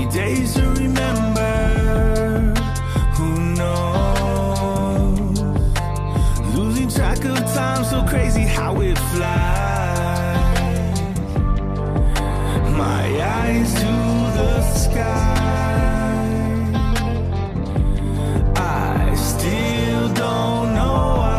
many days to remember. Who knows? Losing track of time, so crazy how it flies. My eyes to the sky. I still don't know why.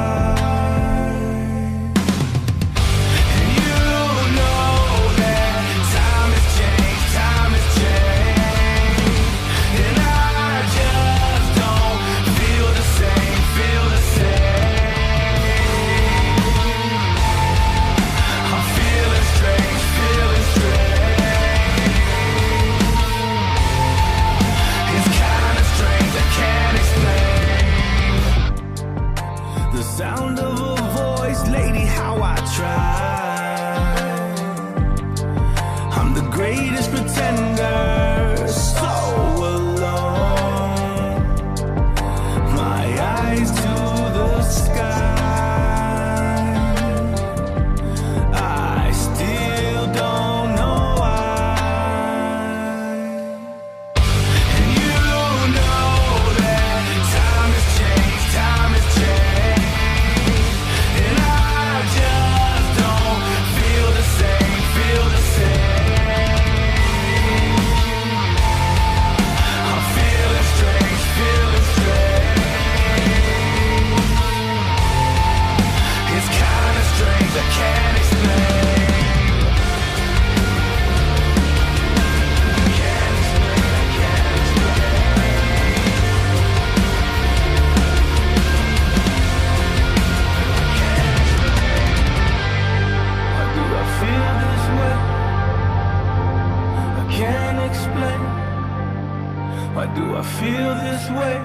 Sound of a voice, lady, how I try. I'm the greatest pretender, so alone. My eyes to the sky. I still don't know why. And you know that time has changed, time has changed. Why do I feel this way?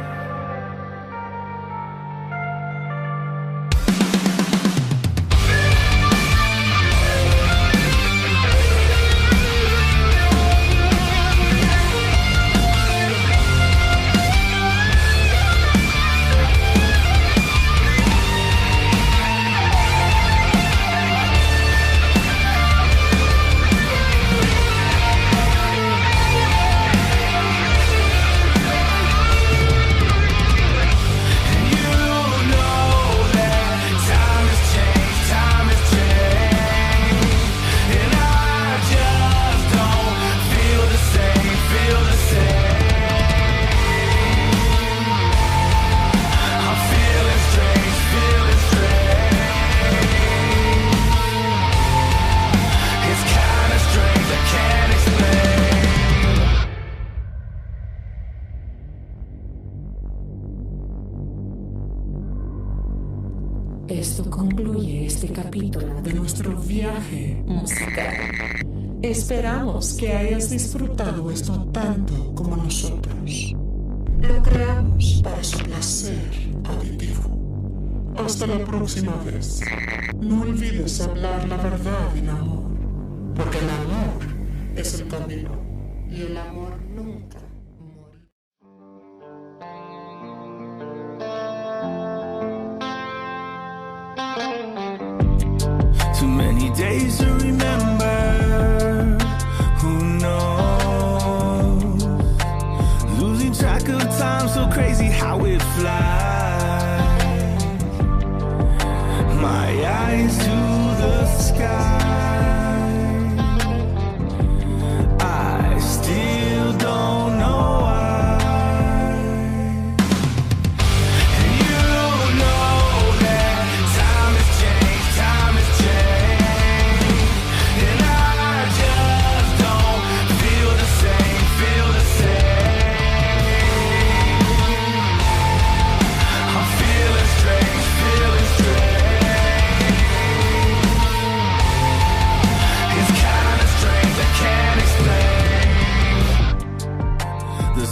Esto concluye este capítulo de nuestro viaje musical. Esperamos que hayas disfrutado esto tanto como nosotros. Lo creamos para su placer auditivo. Hasta la próxima vez. No olvides hablar la verdad en amor, porque el amor es el camino y el amor nunca morirá. Too many days to remember. Who knows? Losing track of time, so crazy how it flies. My eyes to the sky. I still don't know why.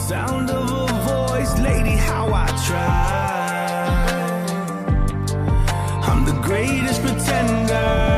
Sound of a voice, lady, how I try. I'm the greatest pretender.